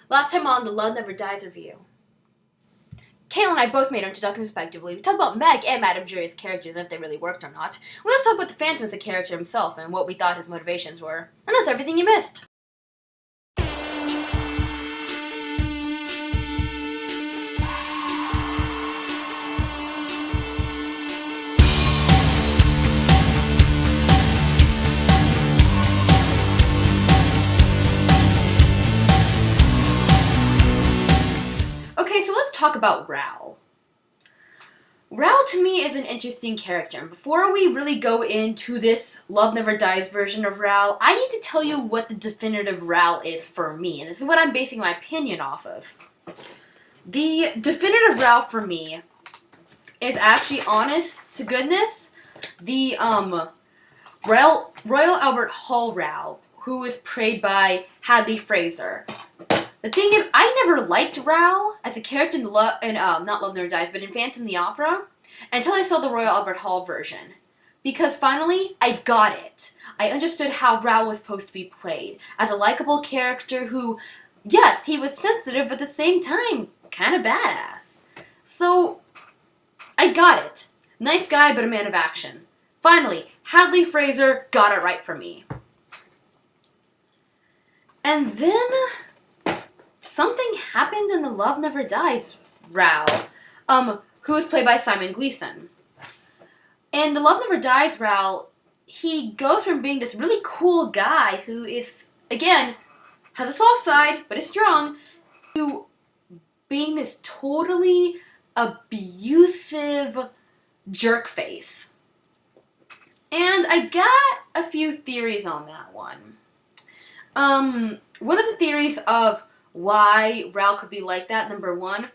Last time on the Love Never Dies review, Kaitlyn and I both made our introductions respectively. We talked about Meg and Madame Jury's characters, if they really worked or not. We also talked about the Phantom as a character himself and what we thought his motivations were. And that's everything you missed. Okay, so let's talk about Ral. Ral to me is an interesting character. And before we really go into this Love Never Dies version of Ral, I need to tell you what the definitive Ral is for me. And this is what I'm basing my opinion off of. The definitive Ral for me is actually, honest to goodness, the Royal Albert Hall Ral, who is played by Hadley Fraser. The thing is, I never liked Ral as a character in not Love Never Dies, but in Phantom the Opera, until I saw the Royal Albert Hall version. Because finally, I got it. I understood how Ral was supposed to be played. As a likable character who, yes, he was sensitive, but at the same time, kind of badass. So, I got it. Nice guy, but a man of action. Finally, Hadley Fraser got it right for me. And then something happened in the Love Never Dies Ral, who was played by Simon Gleason. And the Love Never Dies Ral, he goes from being this really cool guy who is, again, has a soft side, but is strong, to being this totally abusive jerk face. And I got a few theories on that one. One of the theories of why Ral could be like that, number one,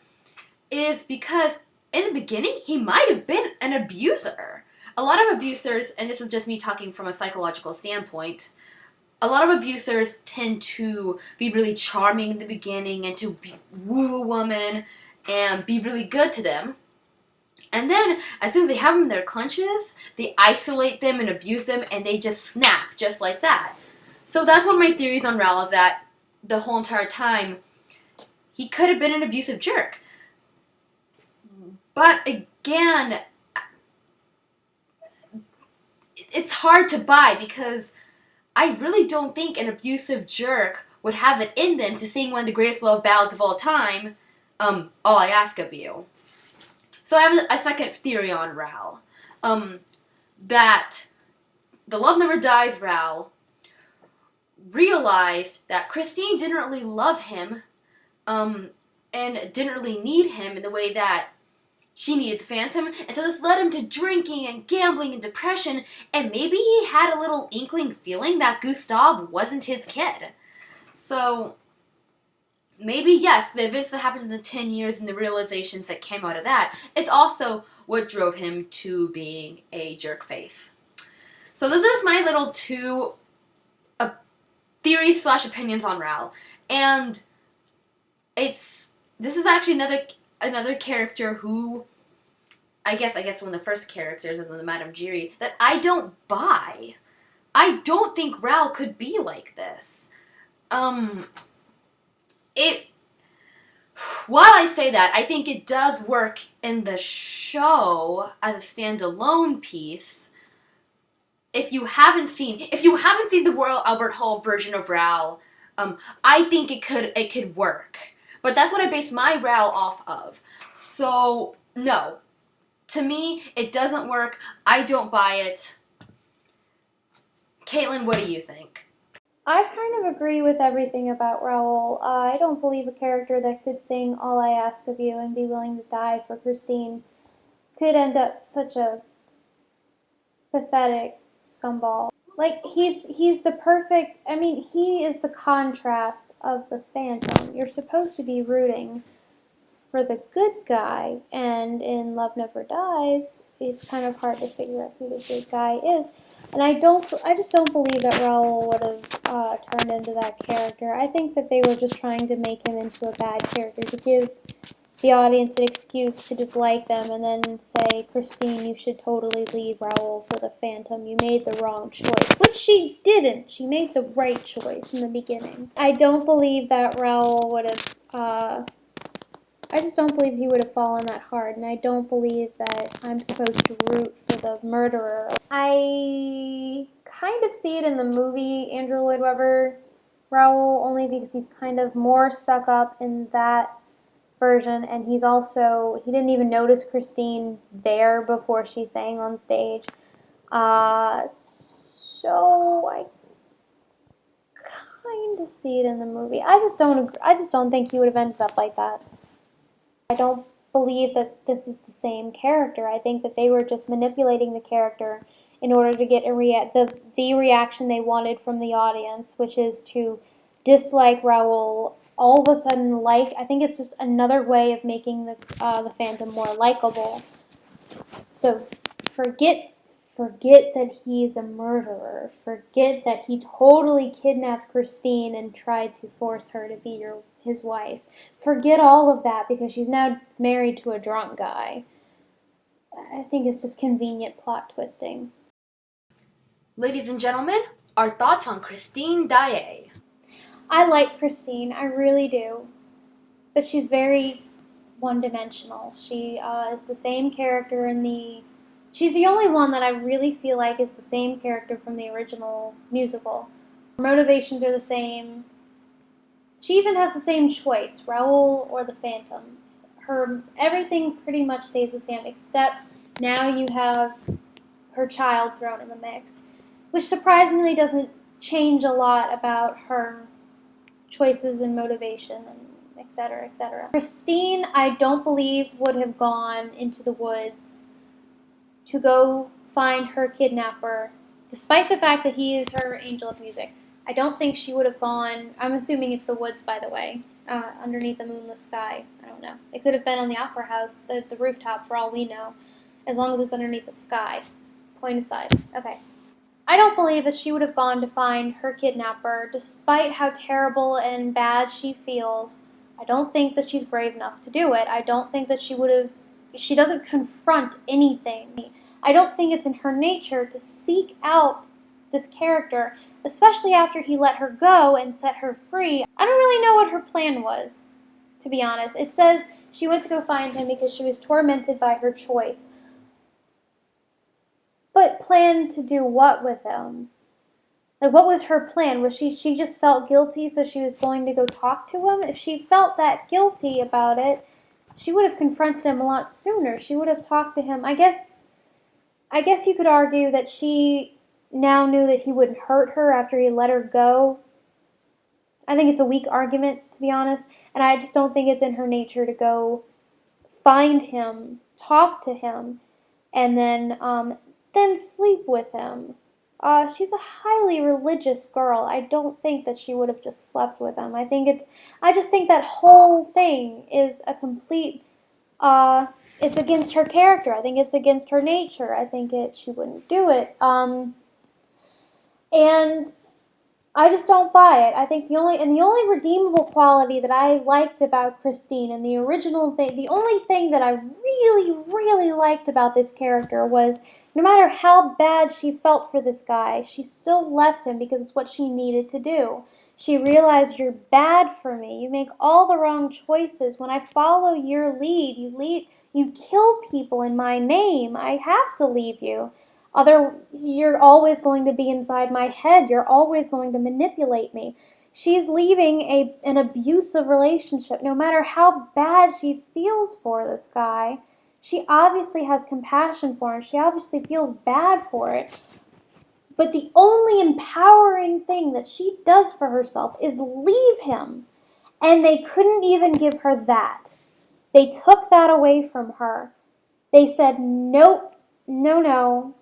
is because in the beginning, he might have been an abuser. A lot of abusers, and this is just me talking from a psychological standpoint, a lot of abusers tend to be really charming in the beginning and to woo a woman and be really good to them. And then, as soon as they have them in their clutches, they isolate them and abuse them, and they just snap, just like that. So that's one of my theories on Ral, is that the whole entire time, he could have been an abusive jerk. But again, it's hard to buy because I really don't think an abusive jerk would have it in them to sing one of the greatest love ballads of all time, All I Ask of You. So I have a second theory on Ral, that the Love Never Dies Ral realized that Christine didn't really love him, and didn't really need him in the way that she needed the Phantom, and so this led him to drinking and gambling and depression, and maybe he had a little inkling feeling that Gustav wasn't his kid. So maybe, yes, the events that happened in the 10 years and the realizations that came out of that, it's also what drove him to being a jerk face. So those are just my little two theories / opinions on Ral. And this is actually another character who, I guess one of the first characters of the Madame Jury that I don't buy. I don't think Ral could be like this. While I say that, I think it does work in the show as a standalone piece. If you haven't seen the Royal Albert Hall version of Ral, I think it could work. But that's what I base my Ral off of. So, no. To me, it doesn't work. I don't buy it. Kaitlyn, what do you think? I kind of agree with everything about Raoul. I don't believe a character that could sing All I Ask of You and be willing to die for Christine could end up such a pathetic scumball. Like, he's the perfect, he is the contrast of the Phantom. You're supposed to be rooting for the good guy, and in Love Never Dies, it's kind of hard to figure out who the good guy is. And I just don't believe that Raoul would have turned into that character. I think that they were just trying to make him into a bad character, to give the audience an excuse to dislike them and then say, Christine, you should totally leave Raoul for the Phantom. You made the wrong choice. Which she didn't. She made the right choice in the beginning. I don't believe that Raoul would have, I just don't believe he would have fallen that hard, and I don't believe that I'm supposed to root for the murderer. I kind of see it in the movie Andrew Lloyd Webber Raoul, only because he's kind of more stuck up in that version, and he didn't even notice Christine there before she sang on stage. So I kind of see it in the movie. I just don't think he would have ended up like that. I don't believe that this is the same character. I think that they were just manipulating the character in order to get the reaction they wanted from the audience, which is to dislike Raoul. All of a sudden, I think it's just another way of making the Phantom more likable. So forget that he's a murderer. Forget that he totally kidnapped Christine and tried to force her to be his wife. Forget all of that because she's now married to a drunk guy. I think it's just convenient plot twisting. Ladies and gentlemen, our thoughts on Christine Daae. I like Christine, I really do. But she's very one-dimensional. She is the same character she's the only one that I really feel like is the same character from the original musical. Her motivations are the same. She even has the same choice, Raoul or the Phantom. Everything pretty much stays the same, except now you have her child thrown in the mix, which surprisingly doesn't change a lot about her choices and motivation and etc., etc. Christine, I don't believe would have gone into the woods to go find her kidnapper, despite the fact that he is her angel of music. I don't think she would have gone, I'm assuming it's the woods, by the way, underneath the moonless sky. I don't know. It could have been on the opera house, the rooftop, for all we know, as long as it's underneath the sky. Point aside. Okay. I don't believe that she would have gone to find her kidnapper, despite how terrible and bad she feels. I don't think that she's brave enough to do it. I don't think that she doesn't confront anything. I don't think it's in her nature to seek out this character, especially after he let her go and set her free. I don't really know what her plan was, to be honest. It says she went to go find him because she was tormented by her choice. But plan to do what with him? Like, what was her plan? Was she just felt guilty, so she was going to go talk to him? If she felt that guilty about it, she would have confronted him a lot sooner. She would have talked to him. I guess you could argue that she now knew that he wouldn't hurt her after he let her go. I think it's a weak argument, to be honest, and I just don't think it's in her nature to go find him, talk to him, and then sleep with him. She's a highly religious girl. I don't think that she would have just slept with him. I just think that whole thing is a complete, it's against her character. I think it's against her nature. I think she wouldn't do it. And I just don't buy it. I think the only redeemable quality that I liked about Christine and the original thing, the only thing that I really, really liked about this character was no matter how bad she felt for this guy, she still left him because it's what she needed to do. She realized, you're bad for me. You make all the wrong choices. When I follow your lead, you kill people in my name. I have to leave you. You're always going to be inside my head. You're always going to manipulate me. She's leaving an abusive relationship. No matter how bad she feels for this guy, she obviously has compassion for him. She obviously feels bad for it. But the only empowering thing that she does for herself is leave him. And they couldn't even give her that. They took that away from her. They said, nope, no.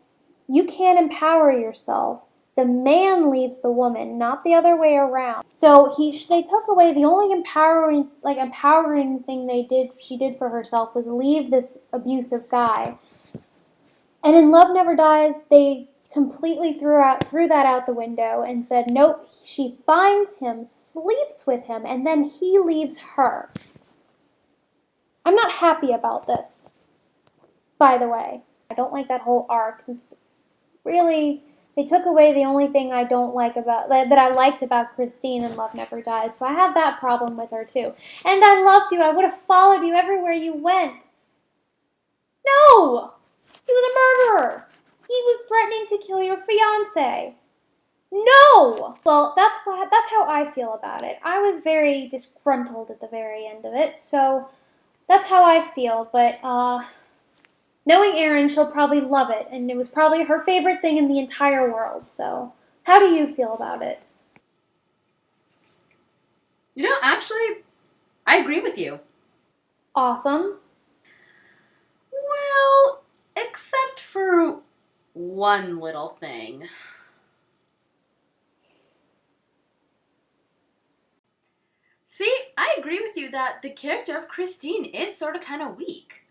You can't empower yourself. The man leaves the woman, not the other way around. So they took away the only empowering thing she did for herself was leave this abusive guy. And in Love Never Dies, they completely threw that out the window and said, nope, she finds him, sleeps with him, and then he leaves her. I'm not happy about this, by the way. I don't like that whole arc. Really, they took away the only thing I don't like about that I liked about Christine in Love Never Dies. So I have that problem with her too. And I loved you. I would have followed you everywhere you went. No! He was a murderer. He was threatening to kill your fiance. No! Well, that's how I feel about it. I was very disgruntled at the very end of it. So that's how I feel, but knowing Erin, she'll probably love it, and it was probably her favorite thing in the entire world. So, how do you feel about it? Actually, I agree with you. Awesome. Well, except for one little thing. See, I agree with you that the character of Christine is sort of kind of weak.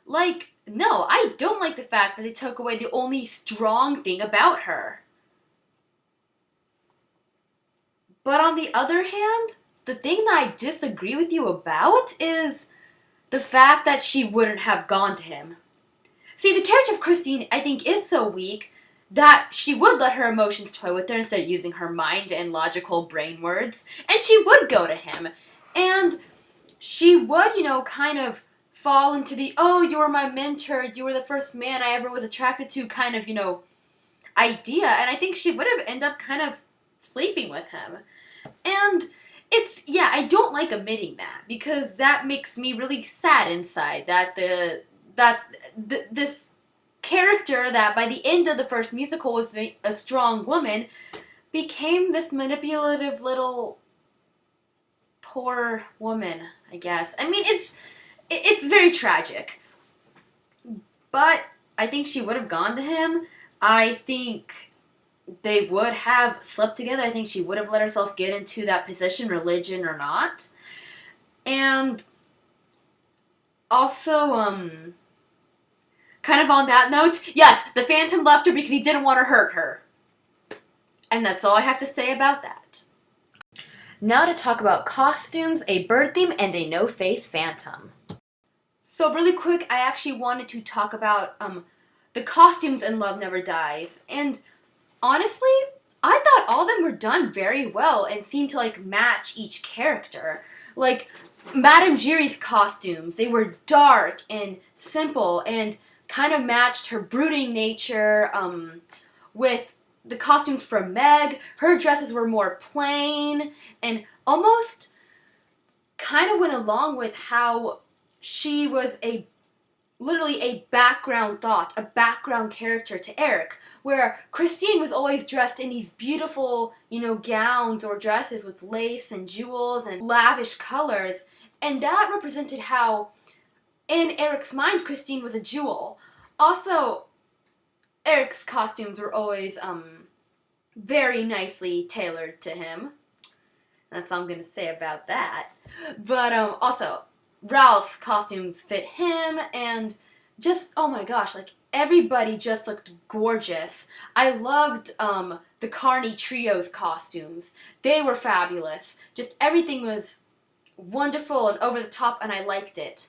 Like, no, I don't like the fact that they took away the only strong thing about her. But on the other hand, the thing that I disagree with you about is the fact that she wouldn't have gone to him. See, the character of Christine, I think, is so weak that she would let her emotions toy with her instead of using her mind and logical brain words, and she would go to him. And she would, kind of fall into the, oh, you were my mentor, you were the first man I ever was attracted to kind of, idea. And I think she would have ended up kind of sleeping with him. And I don't like admitting that because that makes me really sad inside that this character that by the end of the first musical was a strong woman became this manipulative little poor woman, I guess. I mean, it's very tragic. But I think she would have gone to him. I think they would have slept together. I think she would have let herself get into that position, religion or not. And also, kind of on that note, yes, the Phantom left her because he didn't want to hurt her. And that's all I have to say about that. Now to talk about costumes, a bird theme, and a no-face Phantom. So really quick, I actually wanted to talk about the costumes in Love Never Dies. And honestly, I thought all of them were done very well and seemed to match each character. Like Madame Giry's costumes, they were dark and simple and kind of matched her brooding nature with the costumes from Meg. Her dresses were more plain and almost kind of went along with how she was literally a background thought, a background character to Eric, where Christine was always dressed in these beautiful, gowns or dresses with lace and jewels and lavish colors, and that represented how, in Eric's mind, Christine was a jewel. Also, Eric's costumes were always very nicely tailored to him. That's all I'm going to say about that. But also, Ralph's costumes fit him, and just, oh my gosh, everybody just looked gorgeous. I loved the Carney Trio's costumes. They were fabulous. Just everything was wonderful and over the top, and I liked it.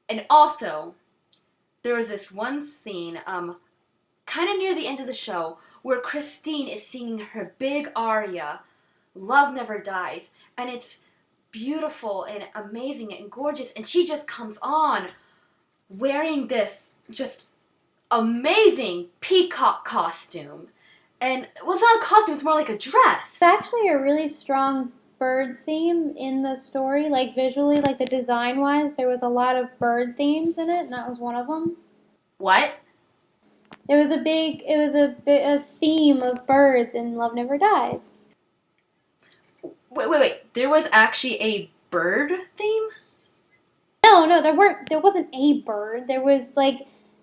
And also, there was this one scene, kind of near the end of the show, where Christine is singing her big aria, Love Never Dies, and it's beautiful and amazing and gorgeous, and she just comes on wearing this just amazing peacock costume. And, well, it's not a costume, it's more like a dress. It's actually a really strong bird theme in the story, visually, the design-wise. There was a lot of bird themes in it, and that was one of them. What? There was a theme of birds in Love Never Dies. Wait. There was actually a bird theme? No, there wasn't a bird. There was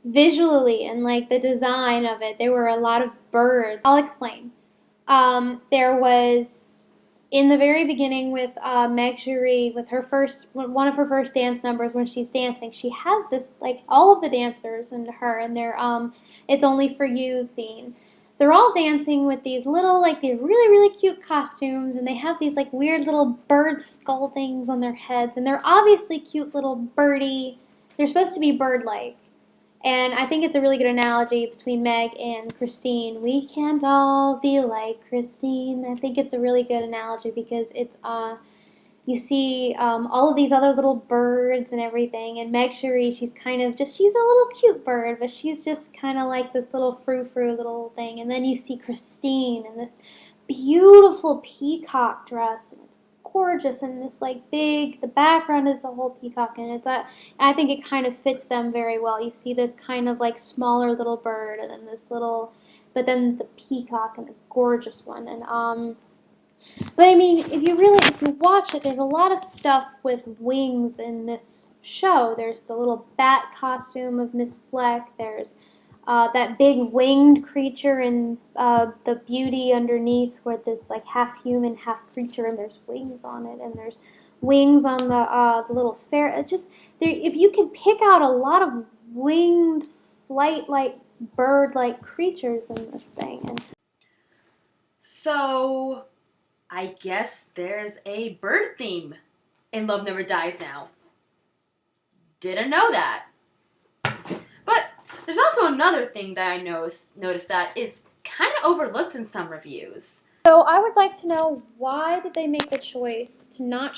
visually and the design of it, there were a lot of birds. I'll explain. There was in the very beginning with Meg Giry, with one of her first dance numbers when she's dancing, she has this all of the dancers and her and their "It's Only for You" scene. they're all dancing with these little, like, these really, really cute costumes, and they have these, like, weird little bird skull things on their heads, and they're obviously cute little birdie. They're supposed to be bird-like. And I think it's a really good analogy between Meg and Christine. We can't all be like Christine. I think it's a really good analogy because it's you see all of these other little birds and everything, and Meg Cherie, she's kind of just, she's a little cute bird, but she's just kind of like this little frou-frou little thing. And then you see Christine in this beautiful peacock dress, and it's gorgeous, and this like big, the background is the whole peacock, and it's that, I think it kind of fits them very well. You see this kind of like smaller little bird, and then this little, but then the peacock and the gorgeous one, and but I mean, if you watch it, there's a lot of stuff with wings in this show. There's the little bat costume of Miss Fleck. There's that big winged creature in the Beauty underneath, where it's like half human, half creature, and there's wings on it. And there's wings on the little fair. It just there, if you can pick out a lot of winged, flight-like, bird-like creatures in this thing. And So, I guess there's a bird theme in Love Never Dies now. Didn't know that. But there's also another thing that I noticed that is kind of overlooked in some reviews. so I would like to know, why did they make the choice to not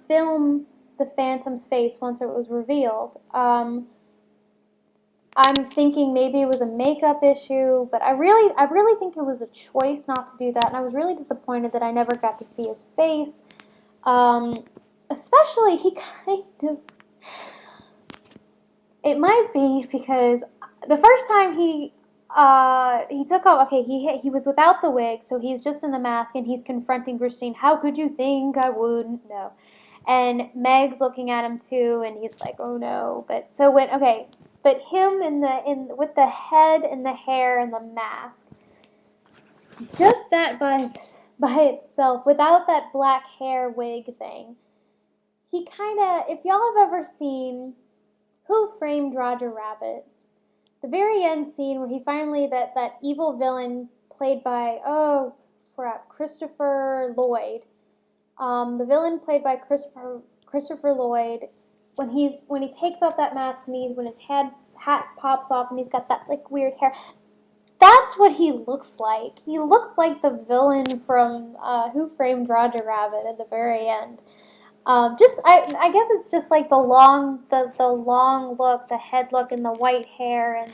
film the Phantom's face once it was revealed? I'm thinking maybe it was a makeup issue, but I really think it was a choice not to do that, and I was really disappointed that I never got to see his face. Especially, he kind of, it might be because the first time he took off, okay, he was without the wig, so he's just in the mask, and he's confronting Christine. How could you think I wouldn't know? And Meg's looking at him too, and he's like, oh no. But so when, okay, but him with the head and the hair and the mask, just that by itself, without that black hair wig thing, he kind of, if y'all have ever seen Who Framed Roger Rabbit, the very end scene where he finally, that evil villain played by, oh crap, Christopher Lloyd, the villain played by Christopher Lloyd, when he takes off that mask and when his hat pops off and he's got that like weird hair, that's what he looks like. He looks like the villain from Who Framed Roger Rabbit at the very end. I guess it's just like the long look, the head look, and the white hair, and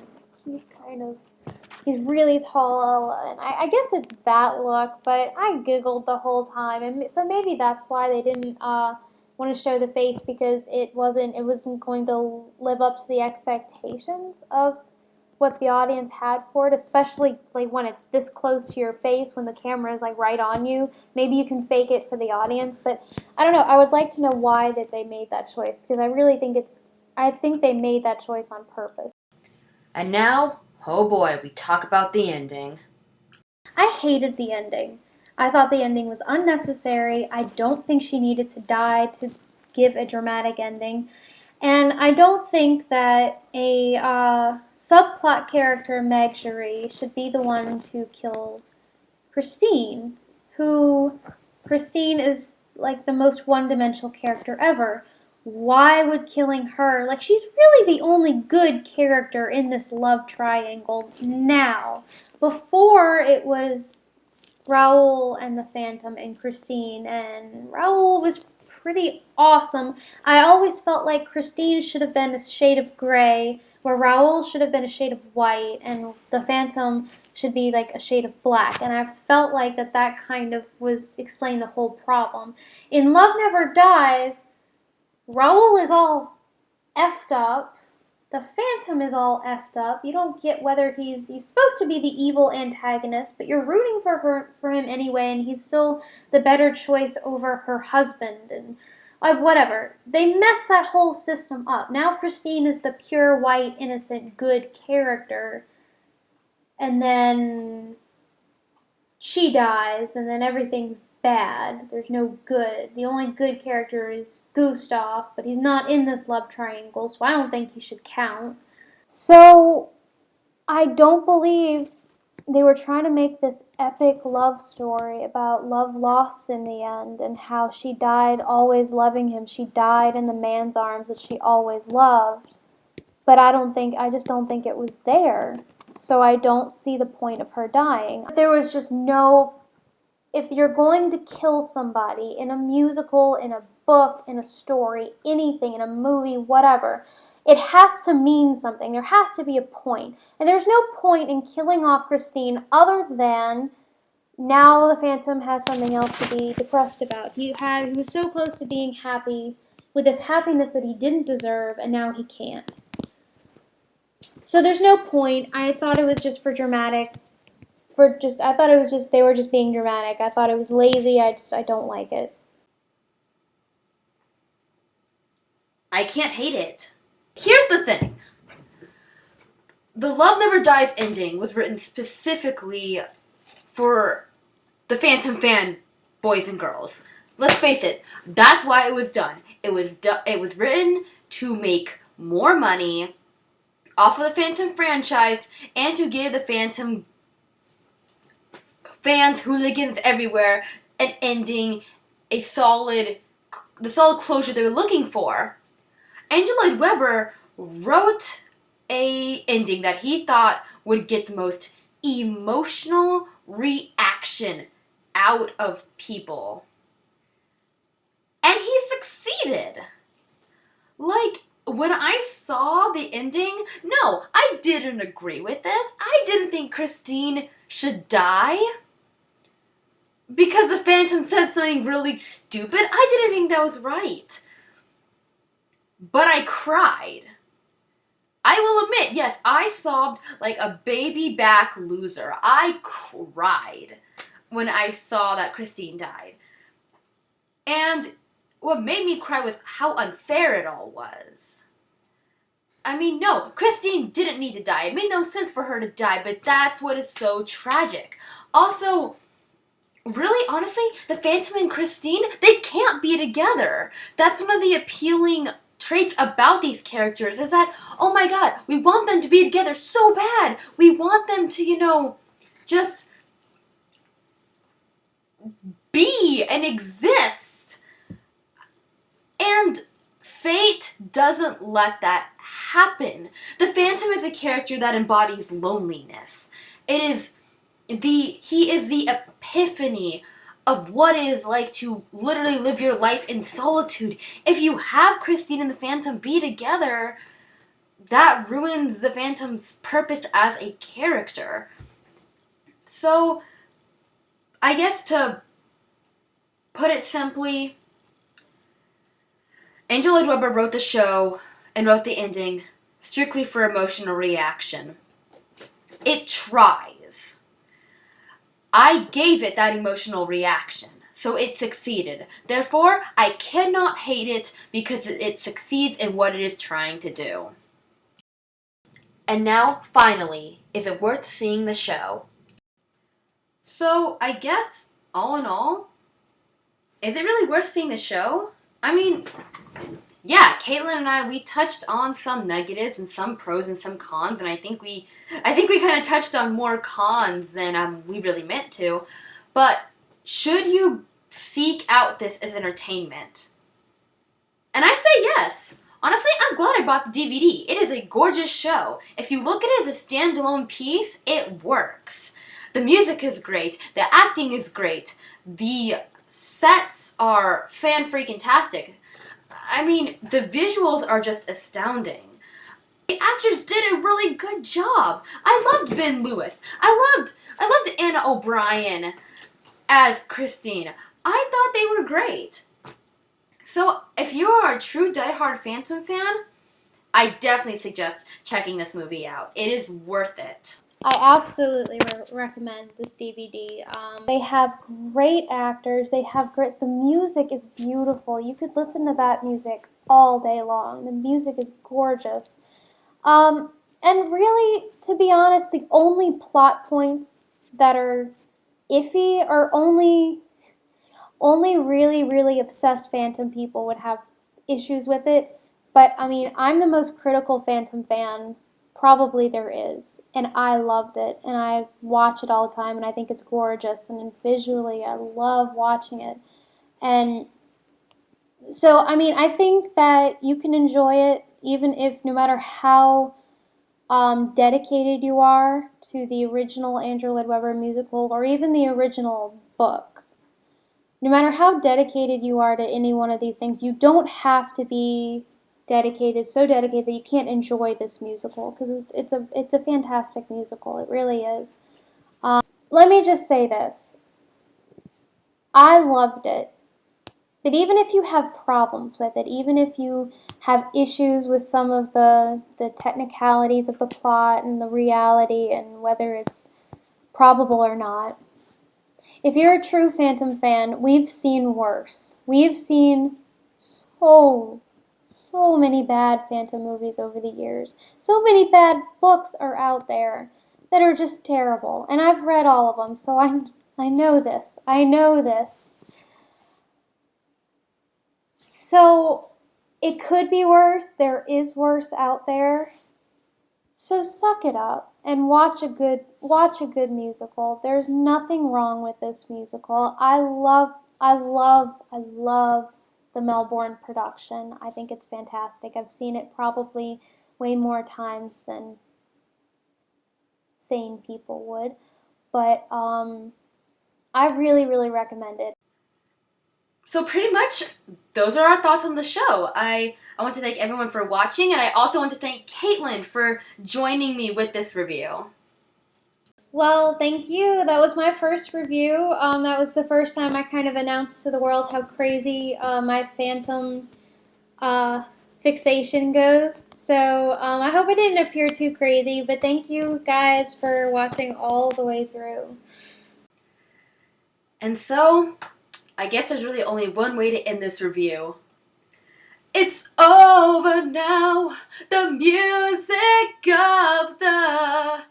he's really tall, and I guess it's that look, but I giggled the whole time, and so maybe that's why they didn't want to show the face, because it wasn't going to live up to the expectations of what the audience had for it, especially like when it's this close to your face, when the camera is like right on you. Maybe you can fake it for the audience, but I don't know. I would like to know why that they made that choice, because I think they made that choice on purpose. And now, oh boy, we talk about the ending. I hated the ending. I thought the ending was unnecessary. I don't think she needed to die to give a dramatic ending. And I don't think that a subplot character, Meg Cherie, should be the one to kill Christine, Christine is like the most one-dimensional character ever. Why would killing her, like, she's really the only good character in this love triangle now. Before, it was Raoul and the Phantom and Christine, and Raoul was pretty awesome. I always felt like Christine should have been a shade of gray, where Raoul should have been a shade of white, and the Phantom should be like a shade of black. And I felt like that kind of was explained the whole problem. In Love Never Dies, Raoul is all effed up. The Phantom is all effed up. You don't get whether he's supposed to be the evil antagonist, but you're rooting for him anyway, and he's still the better choice over her husband, and whatever. They messed that whole system up. Now Christine is the pure, white, innocent, good character, and then she dies, and then everything's bad. There's no good. The only good character is Gustav, but he's not in this love triangle, so I don't think he should count. So I don't believe they were trying to make this epic love story about love lost in the end and how she died always loving him. She died in the man's arms that she always loved. But I just don't think it was there. So I don't see the point of her dying. There was just no, if you're going to kill somebody in a musical, in a book, in a story, anything, in a movie, whatever, it has to mean something. There has to be a point. And there's no point in killing off Christine other than now the Phantom has something else to be depressed about. He was so close to being happy with this happiness that he didn't deserve, and now he can't. So there's no point. I thought it was just for dramatic. I thought it was just they were just being dramatic. I thought it was lazy. I don't like it. I can't hate it. Here's the thing. The Love Never Dies ending was written specifically for the Phantom fan boys and girls. Let's face it, that's why it was done. It was written to make more money off of the Phantom franchise and to give the Phantom fans, hooligans everywhere, an ending, the solid closure they were looking for. Andrew Lloyd Webber wrote a ending that he thought would get the most emotional reaction out of people. And he succeeded. Like, when I saw the ending, no, I didn't agree with it. I didn't think Christine should die because the Phantom said something really stupid. I didn't think that was right. But I cried. I will admit, yes, I sobbed like a baby back loser. I cried when I saw that Christine died. And what made me cry was how unfair it all was. I mean, no, Christine didn't need to die. It made no sense for her to die, but that's what is so tragic. Also, really, honestly, the Phantom and Christine, they can't be together. That's one of the appealing traits about these characters is that, oh my god, we want them to be together so bad. We want them to, just be and exist. And fate doesn't let that happen. The Phantom is a character that embodies loneliness. He is the epiphany of what it is like to literally live your life in solitude. If you have Christine and the Phantom be together, that ruins the Phantom's purpose as a character. So, I guess to put it simply, Andrew Lloyd Webber wrote the show and wrote the ending strictly for emotional reaction. It tries. I gave it that emotional reaction, so it succeeded. Therefore, I cannot hate it because it succeeds in what it is trying to do. And now, finally, is it worth seeing the show? So, I guess, all in all, is it really worth seeing the show? I mean, yeah, Kaitlyn and I, we touched on some negatives and some pros and some cons, and I think we kind of touched on more cons than we really meant to. But should you seek out this as entertainment? And I say yes. Honestly, I'm glad I bought the DVD. It is a gorgeous show. If you look at it as a standalone piece, it works. The music is great. The acting is great. The sets are fan-freaking-tastic. I mean, the visuals are just astounding. The actors did a really good job. I loved Ben Lewis. I loved Anna O'Brien as Christine. I thought they were great. So, if you are a true diehard Phantom fan, I definitely suggest checking this movie out. It is worth it. I absolutely recommend this DVD. They have great actors. The music is beautiful. You could listen to that music all day long. The music is gorgeous. And really, to be honest, the only plot points that are iffy are only really, really obsessed Phantom people would have issues with it. But, I mean, I'm the most critical Phantom fan probably there is. And I loved it, and I watch it all the time, and I think it's gorgeous, and visually I love watching it. And so, I mean, I think that you can enjoy it even if, no matter how dedicated you are to the original Andrew Lloyd Webber musical or even the original book. No matter how dedicated you are to any one of these things, you don't have to be dedicated, so dedicated that you can't enjoy this musical, because it's a fantastic musical. It really is. Let me just say this. I loved it. But even if you have problems with it, even if you have issues with some of the technicalities of the plot and the reality and whether it's probable or not, if you're a true Phantom fan, we've seen worse. We've seen so many bad Phantom movies over the years. So many bad books are out there that are just terrible. And I've read all of them, so I know this. I know this. So it could be worse. There is worse out there. So suck it up and watch a good musical. There's nothing wrong with this musical. I love the Melbourne production. I think it's fantastic. I've seen it probably way more times than sane people would, but I really recommend it. So pretty much, those are our thoughts on the show. I want to thank everyone for watching, and I also want to thank Kaitlyn for joining me with this review. Well, thank you. That was my first review. That was the first time I kind of announced to the world how crazy my Phantom fixation goes. So I hope I didn't appear too crazy, but thank you guys for watching all the way through. And so, I guess there's really only one way to end this review. It's over now, the music of the